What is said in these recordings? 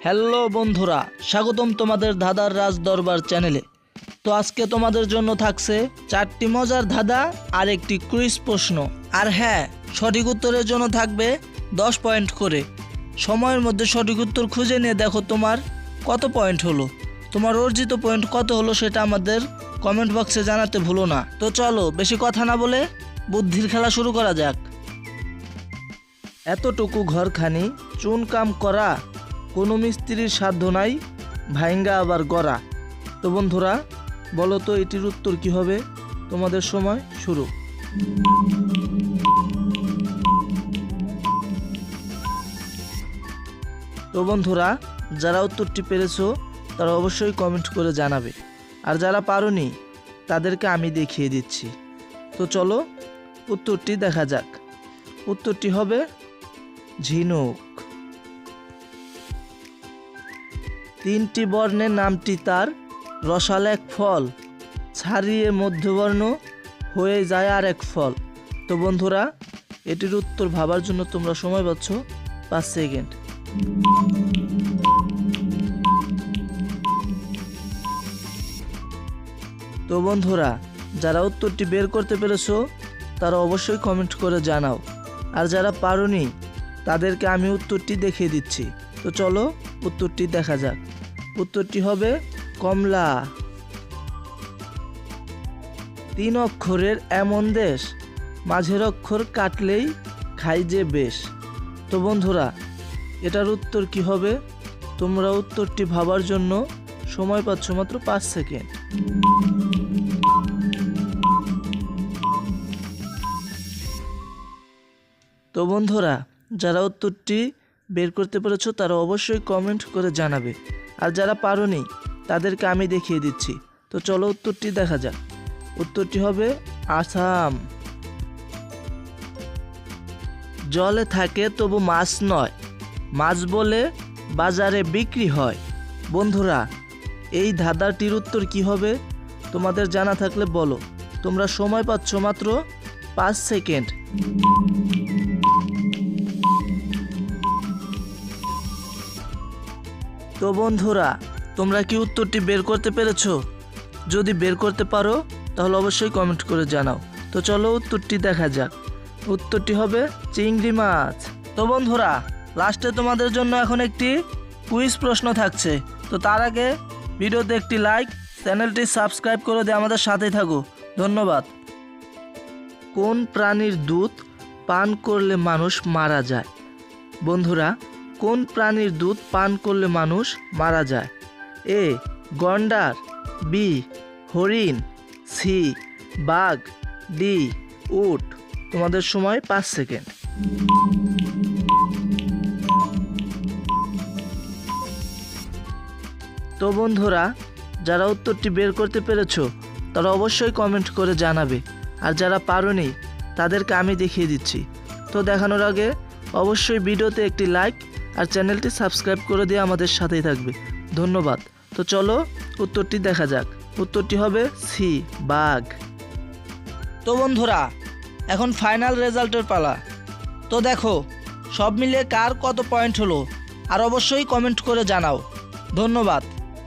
Hello বন্ধুরা, স্বাগতম তোমাদের ধাঁধার রাজ দরবার চ্যানেলে। তো আজকে তোমাদের জন্য থাকছে 4টি মজার ধাঁধা আর একটি কুইজ প্রশ্ন। আর হ্যাঁ, সঠিক উত্তরের জন্য থাকবে 10 পয়েন্ট করে। সময়ের মধ্যে সঠিক উত্তর খুঁজে নিয়ে দেখো তোমার কত পয়েন্ট হলো। তোমার অর্জিত পয়েন্ট কত হলো সেটা আমাদের কমেন্ট বক্সে জানাতে ভুলো না। তো চলো বেশি কথা না বলে বুদ্ধির খেলা শুরু করা যাক। এতটুকু ঘরখানি চুন কাম করা, কোনো মিস্ত্রির সাধ্য নাই ভাইঙ্গা আবার গড়া। তো বন্ধুরা বলো তো এটির উত্তর কি হবে? তোমাদের সময় শুরু। তো বন্ধুরা যারা উত্তরটি পেরেছো তারা অবশ্যই কমেন্ট করে জানাবে, আর যারা পারোনি তাদেরকে আমি দেখিয়ে দিচ্ছি। তো চলো উত্তরটি দেখা যাক। উত্তরটি হবে ঝিনুক। 3টি বর্ণের নামটি তার, রসাল এক ফল, ছাড়িয়ে মধ্যবর্ণ হয়ে যায় আর এক ফল। তো বন্ধুরা এটির উত্তর ভাবার জন্য তোমরা সময় পাচ্ছ 5 সেকেন্ড। তো বন্ধুরা যারা উত্তরটি বের করতে পেরেছো তারা অবশ্যই কমেন্ট করে জানাও, আর যারা পারোনি তাদেরকে আমি উত্তরটি দেখিয়ে দিচ্ছি। তো চলো উত্তরটি দেখা যাক। উত্তরটি হবে কমলা। 3 অক্ষরের এমন দেশ, মাঝের অক্ষর কাটলেই খাই যে বেশ। তো বন্ধুরা এটার উত্তর কি হবে? তোমরা উত্তরটি ভাবার জন্য সময় পাচ্ছ মাত্র 5 সেকেন্ড। তো বন্ধুরা যারা উত্তরটি বের করতে পেরেছো তারা অবশ্যই কমেন্ট করে জানাবে, আর যারা পারোনি তাদেরকে আমি দেখিয়ে দিচ্ছি। তো চলো উত্তরটি দেখা যাক। উত্তরটি হবে আসাম। জলে থাকে তবু মাছ নয়, মাছ বলে বাজারে বিক্রি হয়। বন্ধুরা এই ধাঁধাটির উত্তর কি হবে? তোমাদের জানা থাকলে বলো। তোমরা সময় পাচ্ছ মাত্র 5 সেকেন্ড। তো বন্ধুরা তোমরা কি উত্তরটি বের করতে পেরেছো? যদি বের করতে পারো তাহলে অবশ্যই কমেন্ট করে জানাও। তো চলো উত্তরটি দেখা যাক। উত্তরটি হবে চিংড়ি মাছ। তো বন্ধুরা লাস্টে তোমাদের জন্য এখন একটি কুইজ প্রশ্ন থাকছে। তো তার আগে ভিডিওতে একটি লাইক, চ্যানেলটি সাবস্ক্রাইব করে দিয়ে আমাদের সাথেই থাকো। ধন্যবাদ। কোন প্রাণীর দুধ পান করলে মানুষ মারা যায়? বন্ধুরা কোন প্রাণীর দুধ পান করলে মানুষ মারা যায়? এ গন্ডার, বি হরিণ, সি বাঘ, ডি উট। তোমাদের সময় 5 সেকেন্ড। তো বন্ধুরা যারা উত্তরটি বের করতে পেরেছো তারা অবশ্যই কমেন্ট করে জানাবে, আর যারা পারোনি তাদেরকে আমি দেখিয়ে দিচ্ছি। তো দেখানোর আগে অবশ্যই ভিডিওতে একটি লাইক আর চ্যানেলটি সাবস্ক্রাইব করে দিয়ে আমাদের সাথেই থাকবে। ধন্যবাদ। তো চলো উত্তরটি দেখা যাক। উত্তরটি হবে সি বাঘ। তো বন্ধুরা এখন ফাইনাল রেজাল্টের পালা। তো দেখো সব মিলিয়ে কার কত পয়েন্ট হলো, আর অবশ্যই কমেন্ট করে জানাও। ধন্যবাদ।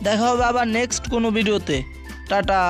দেখা হবে আবার নেক্সট কোনো ভিডিওতে। টাটা।